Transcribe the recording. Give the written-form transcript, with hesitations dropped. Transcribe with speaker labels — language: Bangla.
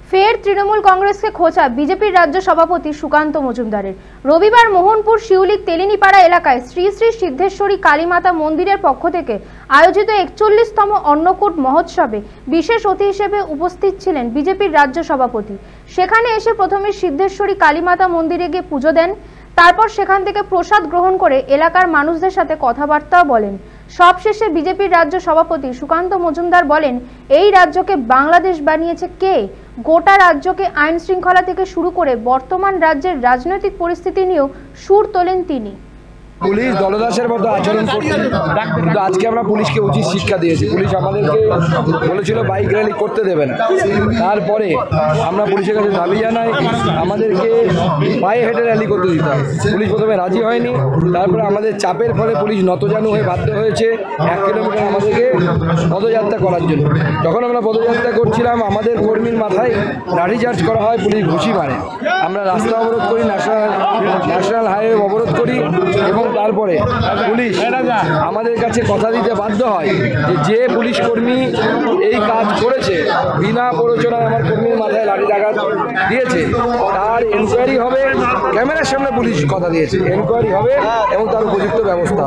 Speaker 1: ফের তৃণমূল কংগ্রেসকে খোঁচা বিজেপির রাজ্য সভাপতি সুকান্ত মজুমদারের। রবিবার মোহনপুর শিউলিক তেলিনীপাড়া এলাকায় শ্রী শ্রী সিদ্ধেশ্বরী কালীমাতা মন্দিরের পক্ষ থেকে আয়োজিত ৪১তম অন্নকূট মহোৎসবে বিশেষ অতিথি হিসেবে উপস্থিত ছিলেন বিজেপির রাজ্য সভাপতি। সেখানে এসে প্রথমে সিদ্ধেশ্বরী কালীমাতা মন্দিরে গিয়ে পুজো দেন, তারপর সেখান থেকে প্রসাদ গ্রহণ করে এলাকার মানুষদের সাথে কথাবার্তাও বলেন। সবশেষে বিজেপির রাজ্য সভাপতি সুকান্ত মজুমদার বলেন, এই রাজ্যকে বাংলাদেশ বানিয়েছে কে? গোটা রাজ্যকে আইন শৃঙ্খলা থেকে শুরু করে বর্তমান রাজ্যের রাজনৈতিক পরিস্থিতি নিয়েও সুর তোলেন তিনি।
Speaker 2: পুলিশ দলদাসের মতো আচরণ করছে, কিন্তু আজকে আমরা পুলিশকে উচিত শিক্ষা দিয়েছি। পুলিশ আমাদেরকে বলেছিল বাইক র্যালি করতে দেবে না, তারপরে আমরা পুলিশের কাছে দাবি জানাই আমাদেরকে পায়ে হেঁটে র্যালি করতে দিতে হবে। পুলিশ প্রথমে রাজি হয়নি, তারপরে আমাদের চাপের ফলে পুলিশ নতজানু হয়ে বাধ্য হয়েছে 1 কিলোমিটার আমাদেরকে পদযাত্রা করার জন্য। যখন আমরা পদযাত্রা করছিলাম আমাদের কর্মীর মাথায় লাঠিচার্জ করা হয়, পুলিশ ঘুষি মারে। আমরা রাস্তা অবরোধ করি, ন্যাশনাল হাইওয়ে অবরোধ করি, এবং তারপরে পুলিশ আমাদের কাছে কথা দিতে বাধ্য হয় যে পুলিশ কর্মী এই কাজ করেছে, বিনা প্ররোচনায় আমার কর্মীর মাথায় লাঠি আঘাত দিয়েছে, তার এনকোয়ারি হবে। ক্যামেরার সামনে পুলিশ কথা দিয়েছে, এনকোয়ারি হবে এবং তার উপযুক্ত ব্যবস্থা।